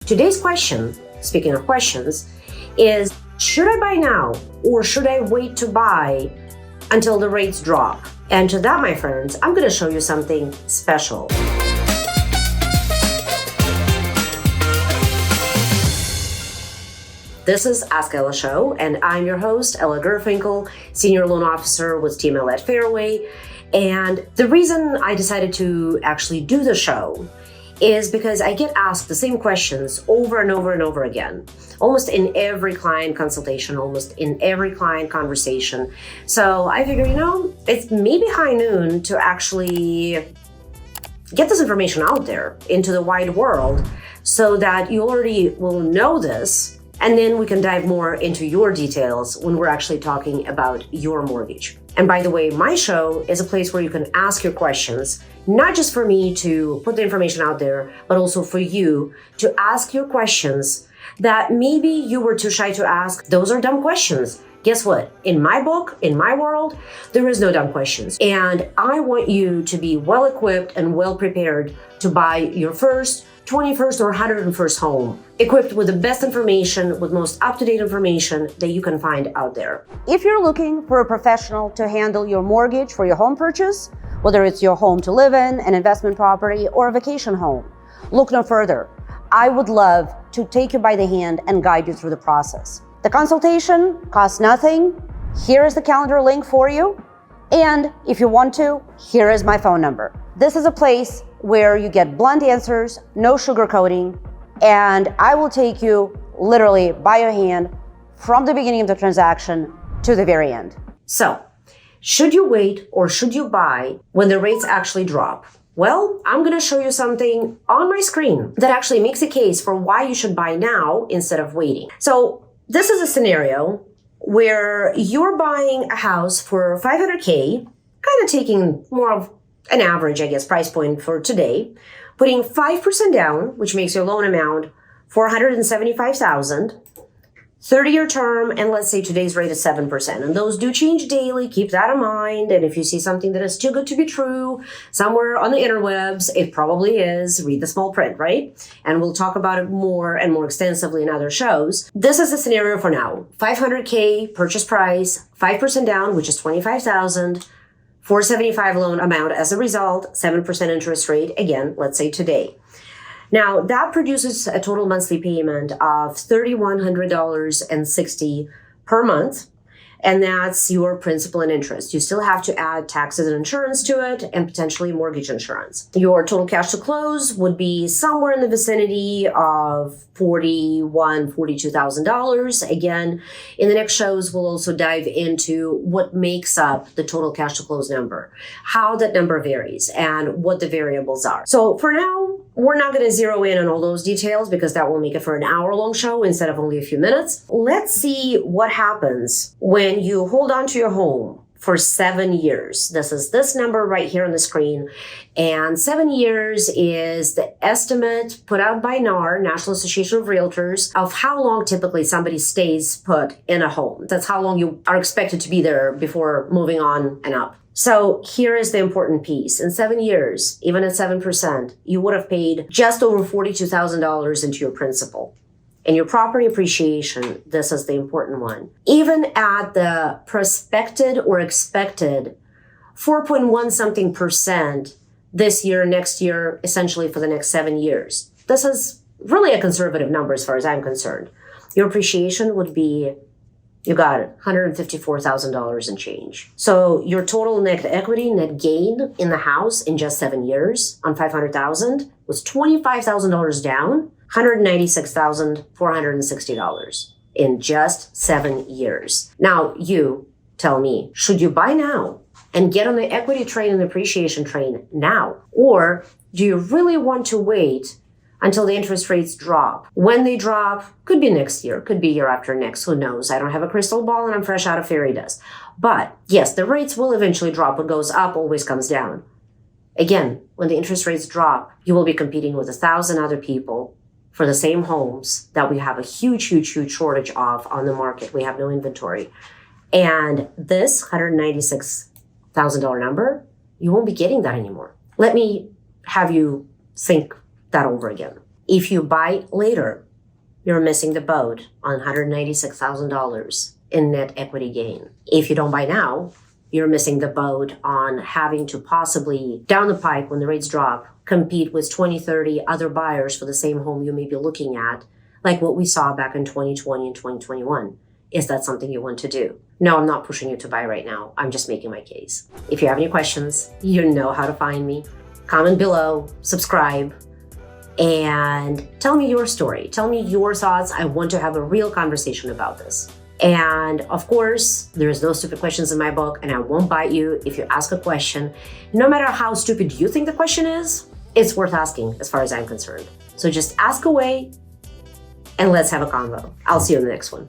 Today's question, speaking of questions, is should I buy now or should I wait to buy until the rates drop? And to that, my friends, I'm going to show you something special. This is Ask Ella Show, and I'm your host, Ella Gurfinkel, Senior Loan Officer with Team Ella at Fairway. And the reason I decided to actually do the show is because I get asked the same questions over and over and over again, almost in every client consultation, almost in every client conversation. So I figure, it's maybe high noon to actually get this information out there into the wide world so that you already will know this. And then we can dive more into your details when we're actually talking about your mortgage. And by the way, my show is a place where you can ask your questions, not just for me to put the information out there, but also for you to ask your questions that maybe you were too shy to ask. Those are dumb questions. Guess what? In my book, in my world, there is no dumb questions. And I want you to be well equipped and well prepared to buy your first, 21st or 101st home, equipped with the best information, with most up-to-date information that you can find out there. If you're looking for a professional to handle your mortgage for your home purchase, whether it's your home to live in, an investment property, or a vacation home, look no further. I would love to take you by the hand and guide you through the process. The consultation costs nothing. Here is the calendar link for you. And if you want to, here is my phone number. This is a place where you get blunt answers, no sugarcoating, and I will take you literally by your hand from the beginning of the transaction to the very end. So, should you wait or should you buy when the rates actually drop? Well, I'm going to show you something on my screen that actually makes a case for why you should buy now instead of waiting. So, this is a scenario where you're buying a house for $500K, kind of taking more of an average, price point for today, putting 5% down, which makes your loan amount $475,000, 30-year term, and let's say today's rate is 7%. And those do change daily. Keep that in mind. And if you see something that is too good to be true somewhere on the interwebs, it probably is. Read the small print, right? And we'll talk about it more and more extensively in other shows. This is the scenario for now. $500K purchase price, 5% down, which is $25,000. $475 loan amount as a result, 7% interest rate, again, let's say today. Now, that produces a total monthly payment of $3,100.60 per month, and that's your principal and interest. You still have to add taxes and insurance to it, and potentially mortgage insurance. Your total cash to close would be somewhere in the vicinity of $41,000, $42,000. Again, in the next shows, we'll also dive into what makes up the total cash to close number, how that number varies, and what the variables are. So for now, we're not going to zero in on all those details because that will make it for an hour-long show instead of only a few minutes. Let's see what happens when you hold on to your home for 7 years. This is this number right here on the screen. And 7 years is the estimate put out by NAR, National Association of Realtors, of how long typically somebody stays put in a home. That's how long you are expected to be there before moving on and up. So here is the important piece. In 7 years, even at 7%, you would have paid just over $42,000 into your principal. And your property appreciation, this is the important one. Even at the prospected or expected 4.1 something percent this year, next year, essentially for the next 7 years. This is really a conservative number as far as I'm concerned. Your appreciation would be, you got it, $154,000 and change. So your total net equity, net gain in the house in just 7 years on $500,000 was $25,000 down, $196,460 in just 7 years. Now you tell me, should you buy now and get on the equity train and the appreciation train now? Or do you really want to wait until the interest rates drop? When they drop, could be next year, could be year after next, who knows? I don't have a crystal ball and I'm fresh out of fairy dust. But yes, the rates will eventually drop. What goes up always comes down. Again, when the interest rates drop, you will be competing with 1,000 other people for the same homes that we have a huge shortage of on the market. We have no inventory. And this $196,000 number, you won't be getting that anymore. Let me have you think that over again. If you buy later, you're missing the boat on $196,000 in net equity gain. If you don't buy now, you're missing the boat on having to possibly, down the pike when the rates drop, compete with 20, 30 other buyers for the same home you may be looking at, like what we saw back in 2020 and 2021. Is that something you want to do? No, I'm not pushing you to buy right now. I'm just making my case. If you have any questions, you know how to find me. Comment below, subscribe, and tell me your story. Tell me your thoughts. I want to have a real conversation about this. And of course, there's no stupid questions in my book, and I won't bite you if you ask a question. No matter how stupid you think the question is, it's worth asking as far as I'm concerned. So just ask away and let's have a convo. I'll see you in the next one.